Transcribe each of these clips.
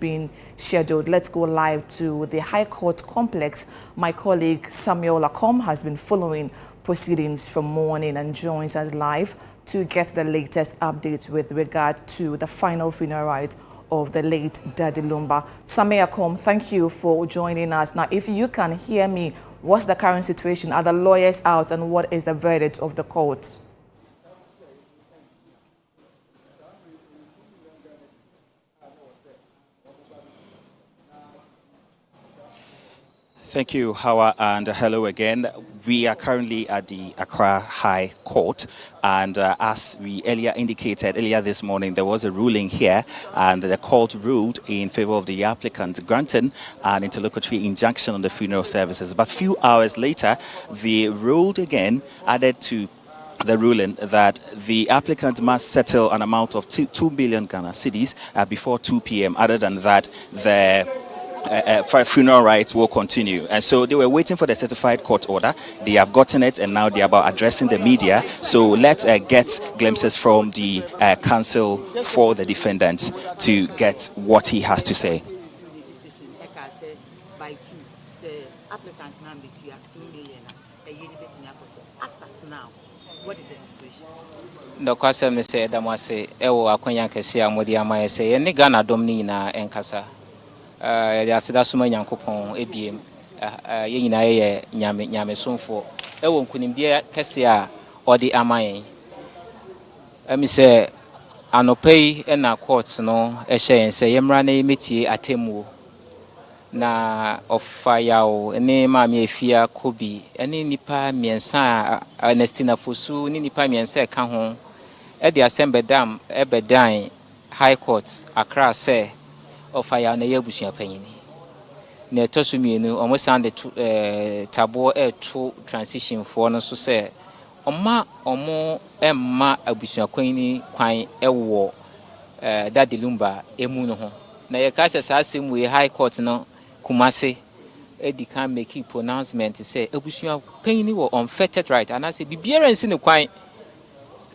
been scheduled. Let's go live to the High Court complex. My colleague Samuel Lacombe has been following proceedings from morning and joins us live to get the latest updates with regard to the final funeral rite of the late Daddy Lumba. Samuel Lacombe, thank you for joining us. Now, if you can hear me, what's the current situation? Are the lawyers out, and what is the verdict of the court? Thank you, Hawa, and hello again. We are currently at the Accra High Court, and as we earlier indicated, earlier this morning, there was a ruling here, and the court ruled in favor of the applicant, granting an interlocutory injunction on the funeral services. But few hours later, they ruled again, added to the ruling that the applicant must settle an amount of 2 billion Ghana cedis before 2 p.m. Other than that, the funeral rites will continue. And so they were waiting for the certified court order. They have gotten it, and now they're about addressing the media. So let's get glimpses from the counsel for the defendant to get what he has to say. What is the situation? The question is that I say, "Ewo akonya kesi amodi amaye say, eni Ghana domni na enkasa. Ya seda suma nyankopon ebiem. Ye nyina ye nyame sonfo. Ewo nkunimde kesi a odi amaye. Emi say anopei na court no ehye say yemra na metie atemu. Na ofayao ene maami efia kobi ene nipa miensa Ernestina Fosu ni nipa miensa eka ho e de assemble dam ebedan High Court Accra say ofayao na yabusua panyini na etosu mienu omo sande tabo to transition for no so say omo emma abusua kwani kwan ewo Daddy Lumba emu no ho na ye ka say asem we High Court no Kumase Eddie can make a pronouncement to say Ebusia Penny were unfettered right, and I say Bibiara and Sinu Quine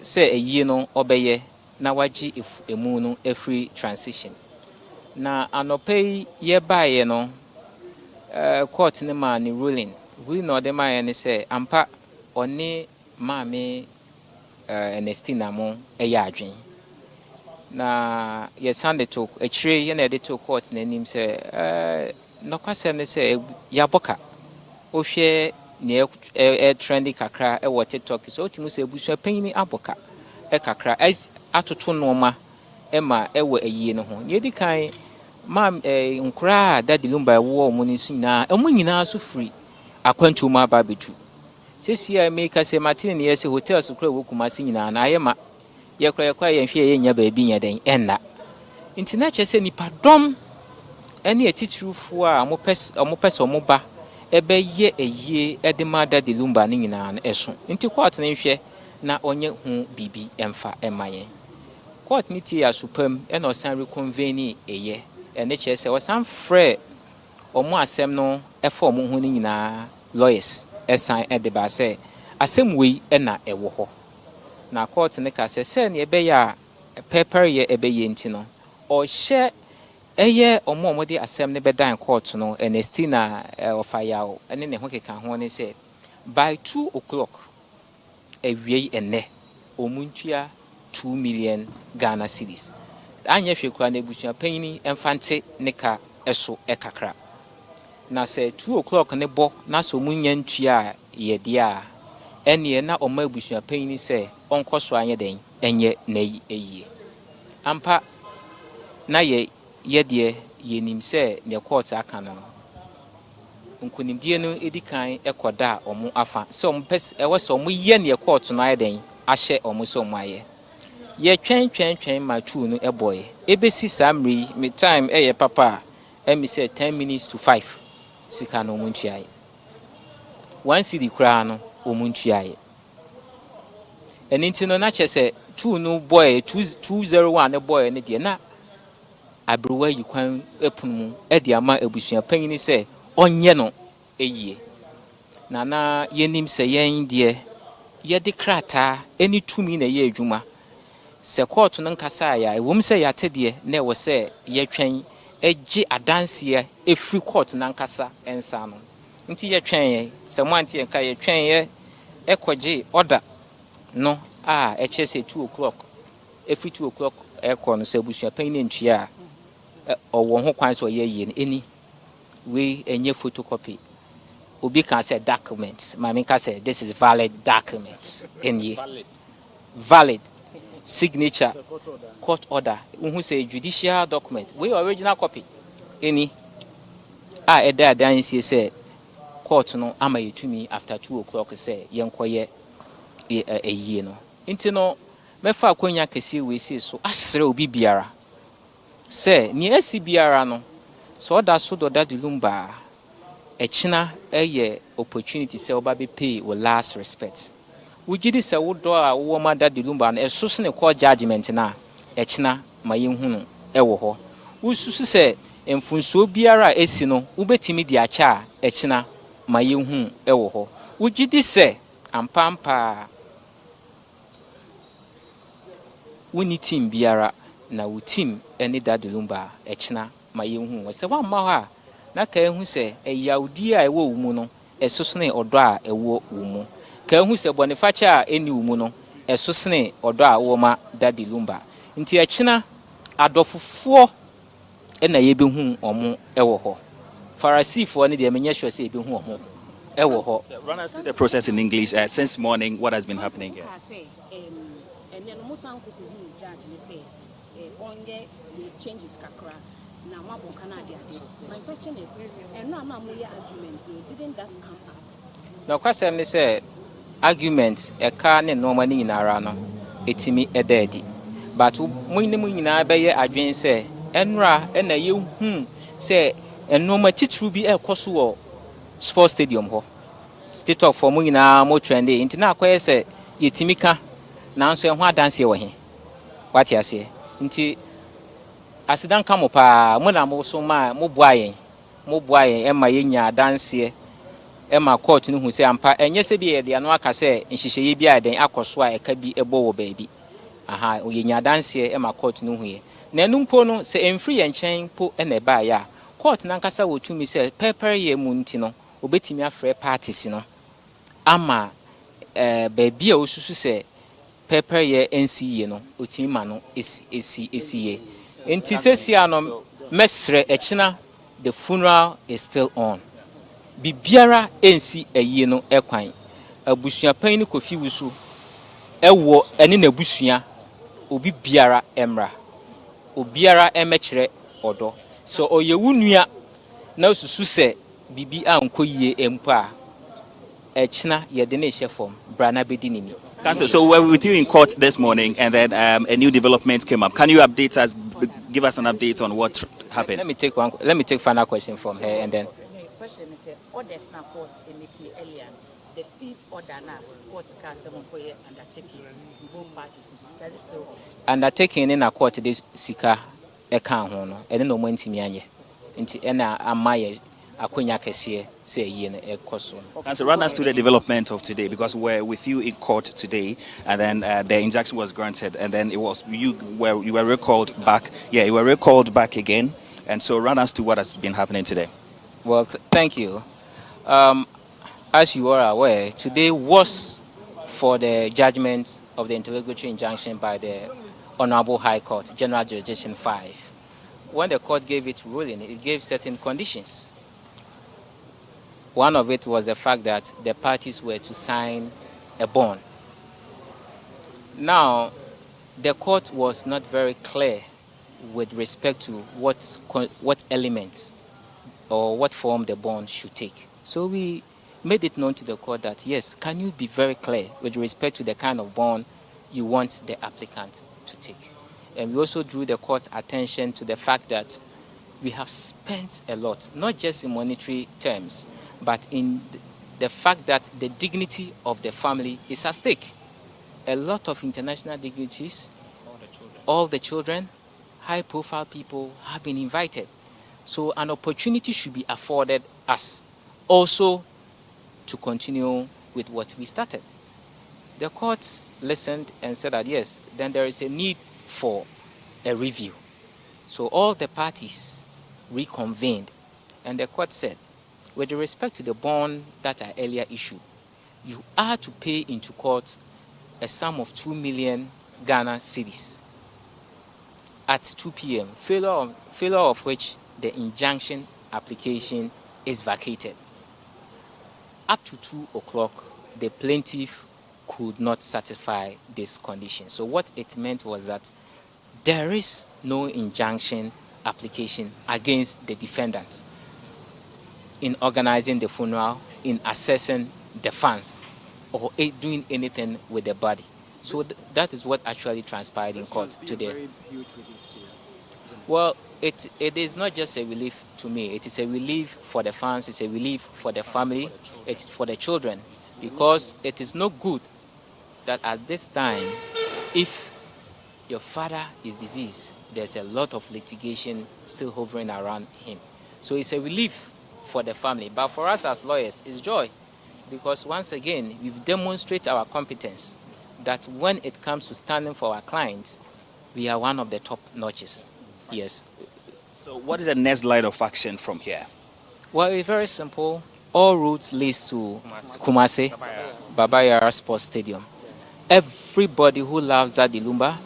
say a year no obey na waji if a moon a free transition. Na anopay ye by no court in the man ruling. We know the man say ampa oni mame Ernestina mo a yardring. Na ye Sunday took a tree and editor court name say no question say yaboka o hwe ne trendy kakra e wo TikTok so timu say busua panyin aboka e kakra atoto noma e ma e wo ayie no ho ne di kan mam nkura Daddy Lumba wo mo ni su na e mo nyina so free akwantu ma ba betu sesi a make say Martin ne yesi hotels kura wo kuma si nyina na ayema ye kura ye kwa ye hwe ye nya ba bi nya den enna ntina che se nipa dom any a titrufu a mo pese mo ba ebe ye eye edema Daddy Lumba ni nyina na eso nti court na nhwe na onye hu bibi emfa emaye court ni tie asupam e no san reconvene eye ene che se wasan frɛ omo asem no e fa omo hu ni nyina lawyers esan e de ba se asem wei e na ewo ho na court ne ka se ne ebe ya paper ye ebe ye nti no o hye eye omo de asem ne bedan court no Ernestina ofayao ene ne ho keka ho ne say by 2 o'clock ewie ene omuntua 2 million Ghana cedis anya hwekura na busua panyin emfante ne ka eso ekakra na say 2 o'clock ne bo na so munya ntua ye dia ene na oma busua panyin say onkoso anya den enye na eyi ampa na ye de yenim se ne court aka no nkunimdie no edikan ekoda omo afa se omo pes e wose omo ye ne court no ayeden ahye omo so omo aye ye twen ma tu no eboy ebesi samri me time eye papa emi se 10 minutes to 5 sika no omo ntuaye 1 cedi kra no omo ntuaye eninti no na chese tu no boy 201 boy ne de na abruwa yi kwan epunmu e de ama abusua panyin se onye no eyie na yenim se yen de ye de krata eni tumi na ye adwuma se court no nkasa ya ewom se yate de na e wo se ye twen eji adanse e free court nankasa ensa no nti ye twen se mo anti enka ye twen ye ekoje order no a eche se 2 o'clock every 2 o'clock ekọ no se busua pan ne ntua owo ho kwan so ye yie eni we enye photocopy obi can say document mami can say this is valid document enye valid signature court order who say judicial document we original copy any eda dan say court no ama yetumi after 2 o'clock say yenkoye eyie no nti no mefa akonya kese we say so asre obi biara say ni asi biara no so oda so do da Lumba echina eye opportunity say oba be pay with last respect wugidi say wo do a wo ma da Lumba na esusu ne court judgment na echina ma yenhunu ewo ho ususu say emfunso biara esi no ubetimi di acha echina ma yenhunu ewo ho wugidi say ampampa woni team biara na wo team eni da Lumba echina ma yenhunu wo say wa ma ha na ka ehu se eyawdi a ewo wumu no esosene odo a ewo wumu ka ehu se bonifacha a eni wumu no esosene odo a wo ma da Lumba nti echina adofofo na yebehu omo ewo ho farisifo ne de menye sure se yebehu omo ewo ho. Run us through the process in English since morning. What has been happening here? Changes kakra. My question is, and no arguments, didn't that come up? No question they say argument e ka ne no mani nyinara no etimi ededi but munim nyina be ye adwen say enra na ye hu say enoma titru bi ekoso wo sports stadium ho state of form nyina mo trend nti na akoye say yetimi ka nanso e ho adanse wo he what you say nti asidan ka mo pa mo na mo so ma mo bua yen e ma yenya danse e ma court no hu se ampa enye se bi ye de no aka se nhihye bi a den akoso a e ka bi ebo wo baabi aha oyenya danse e ma court no hu ye na enumpo no se emfiri ye nchen po e na ba ya court na nkasa wo tumi se pepper ye mu nti no obetimi afre parties no ama baabi a osusu se pepper ye NCA no otimi ma no esi ye nti sesia no mesre echina the funeral is still on bibiara ensi ayi no ekwan abusua pan ni kofi wusu ewo eni na abusua obi biara emra obiara emekire odo so oyewunua na osusu se bibi ankoyie empa echina ye de na form brana bedinini. Council, so we're with you in court this morning, and then a new development came up. Can you update us, give us an update on what happened? Let me take final question from her, and then. The question is, orders now court MEP earlier, the fifth order now court custom for undertaking both parties. That is so. Undertaking in a court this sika eka ho no, and no mo ntimi anye. Nti na amaye akonya kese say ye na ekoso. So run us to the development of today, because we're with you in court today, and then the injunction was granted, and then you were recalled back. Yeah, you were recalled back again, and so run us to what has been happening today. Well, thank you. As you are aware, today was for the judgment of the interlocutory injunction by the Honorable High Court, General Jurisdiction 5. When the court gave its ruling, it gave certain conditions. One of it was the fact that the parties were to sign a bond. Now, the court was not very clear with respect to what elements or what form the bond should take. So we made it known to the court that, yes, can you be very clear with respect to the kind of bond you want the applicant to take? And we also drew the court's attention to the fact that we have spent a lot, not just in monetary terms, but in the fact that the dignity of the family is at stake. A lot of international dignitaries, all the children, high-profile people have been invited. So an opportunity should be afforded us also to continue with what we started. The court listened and said that, yes, then there is a need for a review. So all the parties reconvened. And the court said, with respect to the bond that I earlier issued, you are to pay into court a sum of 2 million Ghana cedis at 2 p.m., failure of which the injunction application is vacated. Up to 2 o'clock, the plaintiff could not satisfy this condition. So what it meant was that there is no injunction application against the defendant in organizing the funeral, in assessing the funds, or doing anything with the body. So that is what actually transpired in court today. Well, it is not just a relief to me. It is a relief for the fans. It's a relief for the family. It's for the children, because it is no good that at this time, if your father is deceased, there's a lot of litigation still hovering around him. So it's a relief for the family. But for us as lawyers, it's joy, because once again, we've demonstrated our competence that when it comes to standing for our clients, we are one of the top notches. Yes. So what is the next line of action from here? Well, it's very simple. All routes lead to Kumasi, Baba Yara Sports Stadium. Everybody who loves that Lumba,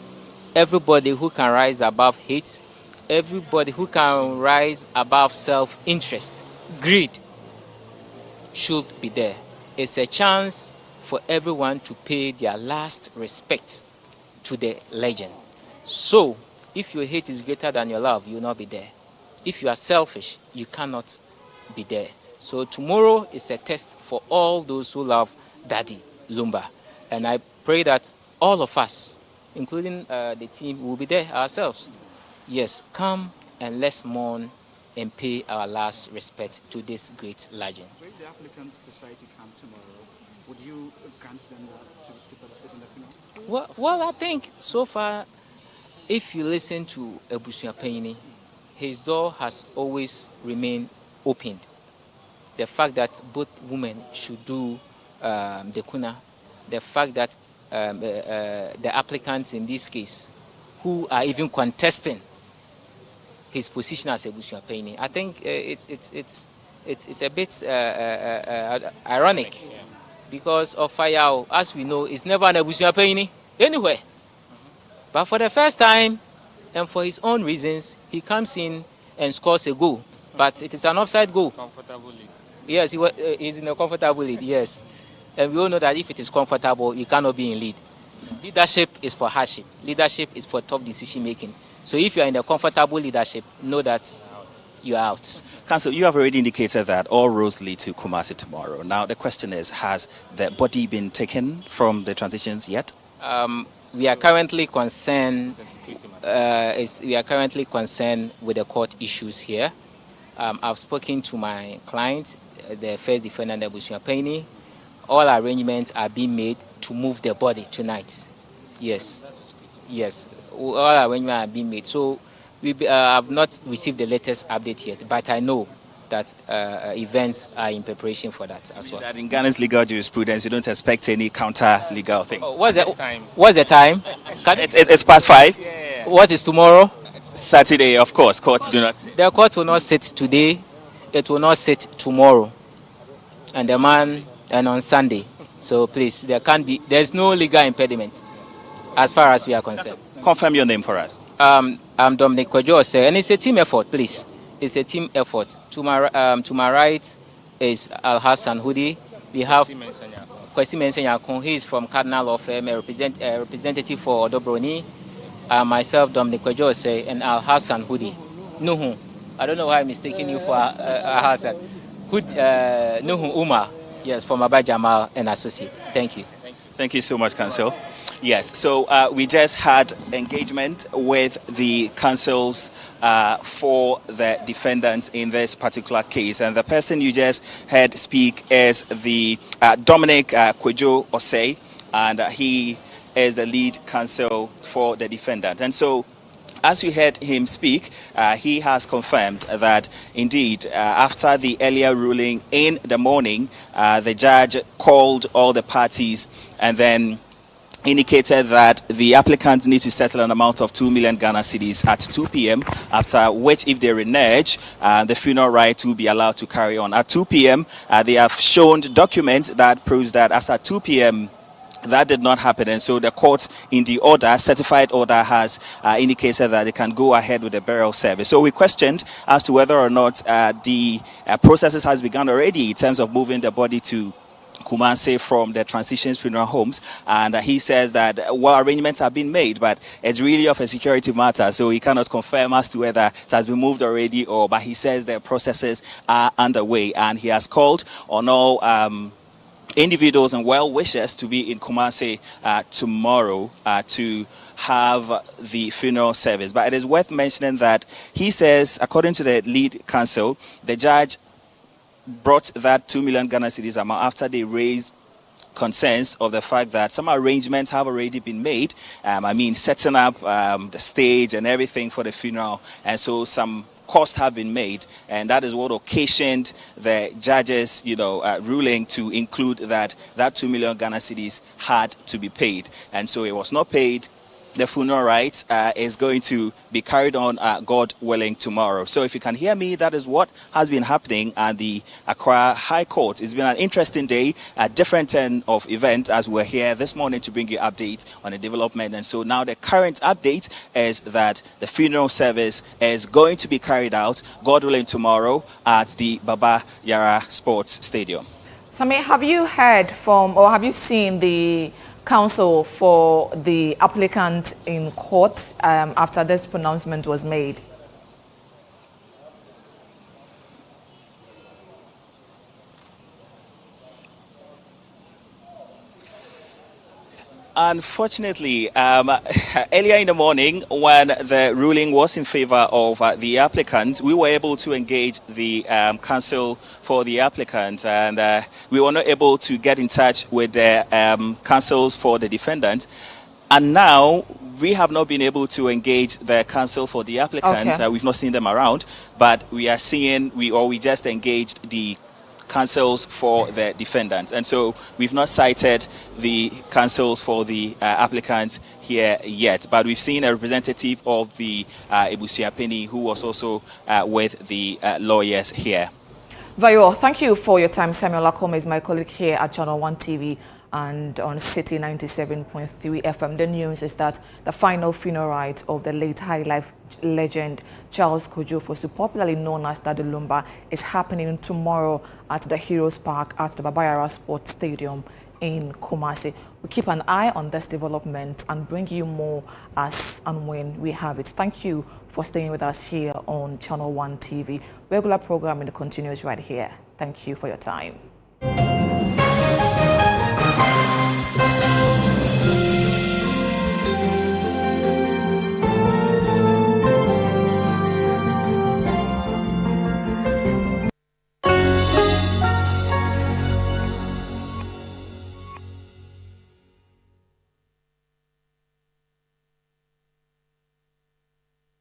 everybody who can rise above hate, everybody who can rise above self-interest, greed, should be there. It's a chance for everyone to pay their last respect to the legend. So, if your hate is greater than your love, you will not be there. If you are selfish, you cannot be there. So tomorrow is a test for all those who love Daddy Lumba. And I pray that all of us, including the team, will be there ourselves. Yes, come and let's mourn and pay our last respect to this great legend. So if the applicants decide to come tomorrow, would you grant them to participate in the funeral? Well, I think so far, if you listen to Ebusua Payini, his door has always remained opened. The fact that both women should do the kuna, the fact that the applicants in this case, who are even contesting his position as Ebusua Payini, I think it's a bit ironic, because of Fayao, as we know, is never an Ebusua Payini anywhere. But for the first time, and for his own reasons, he comes in and scores a goal. But it is an offside goal. Comfortable lead. Yes, he's in a comfortable lead, yes. And we all know that if it is comfortable, you cannot be in lead. Leadership is for hardship. Leadership is for tough decision making. So if you are in a comfortable leadership, know that you are out. Counsel, you have already indicated that all roads lead to Kumasi tomorrow. Now the question is, has the body been taken from the transitions yet? We are currently concerned. We are currently concerned with the court issues here. I've spoken to my client, the first defendant, Ebusua Payini. All arrangements are being made to move the body tonight. Yes, yes. All arrangements are being made. So we have not received the latest update yet, but I know that events are in preparation for that as well. That in Ghana's legal jurisprudence, you don't expect any counter-legal thing? What's the time? It's past 5. Yeah. What is tomorrow? Saturday, of course. Courts do not sit. The court will not sit today. It will not sit tomorrow. And on Sunday. So please, there's no legal impediment as far as we are concerned. Confirm your name for us. I'm Dominic Kojo, and it's a team effort, please. It's a team effort. To my right is Al Hassan Hudi. We have Kwesi Mensanyakon. He is from Cardinal Law Firm, a representative for Odobroni. Myself, Dominic Kojo, and Al Hassan Hudi. Nuhu. I don't know why I'm mistaking you for Al Hassan. Nuhu Umar. Yes, from Abba Jamal and Associate. Thank you. Thank you so much, Counsel. Yes, so we just had engagement with the counsels for the defendants in this particular case. And the person you just heard speak is the Dominic Kwejo Osei, and he is the lead counsel for the defendant. And so, as you heard him speak, he has confirmed that indeed, after the earlier ruling in the morning, the judge called all the parties and then indicated that the applicants need to settle an amount of 2 million Ghana cedis at 2 p.m., after which, if they renege, the funeral rite will be allowed to carry on. At 2 p.m., they have shown documents that proves that as at 2 p.m., that did not happen, and so the court in the order, certified order, has indicated that they can go ahead with the burial service. So we questioned as to whether or not the processes has begun already in terms of moving the body to Kumasi from the transitions funeral homes, and he says that arrangements have been made, but it's really of a security matter, so he cannot confirm as to whether it has been moved already, or but he says the processes are underway, and he has called on all individuals and well wishers to be in Kumasi tomorrow to have the funeral service. But it is worth mentioning that he says, according to the lead counsel, the judge brought that 2 million Ghana cedis amount after they raised concerns of the fact that some arrangements have already been made. Setting up the stage and everything for the funeral, and so some costs have been made, and that is what occasioned the judge's ruling to include that 2 million Ghana cedis had to be paid, and so it was not paid. The funeral rite is going to be carried on, God willing, tomorrow. So if you can hear me, that is what has been happening at the Accra High Court. It's been an interesting day, a different turn of event, as we're here this morning to bring you updates on the development. And so now the current update is that the funeral service is going to be carried out, God willing, tomorrow at the Baba Yara Sports Stadium. Sami, have you heard from, or have you seen the counsel for the applicant in court after this pronouncement was made? Unfortunately, earlier in the morning, when the ruling was in favor of the applicant, we were able to engage the counsel for the applicant, and we were not able to get in touch with the counsels for the defendant. And now we have not been able to engage the counsel for the applicant. Okay. We've not seen them around, but we just engaged the counsels for the defendants, and so we've not cited the counsels for the applicants here yet, but we've seen a representative of the Ebusuapeni who was also with the lawyers here. Very well. Thank you for your time. Samuel Akoma is my colleague here at Channel 1 TV and on City 97.3 FM. The news is that the final funeral rite of the late high life legend Charles Kojo-Fosu, popularly known as Daddy Lumba, is happening tomorrow at the Heroes Park at the Baba Yara Sports Stadium in Kumasi. We keep an eye on this development and bring you more as and when we have it. Thank you for staying with us here on Channel 1 TV. Regular programming continues right here. Thank you for your time.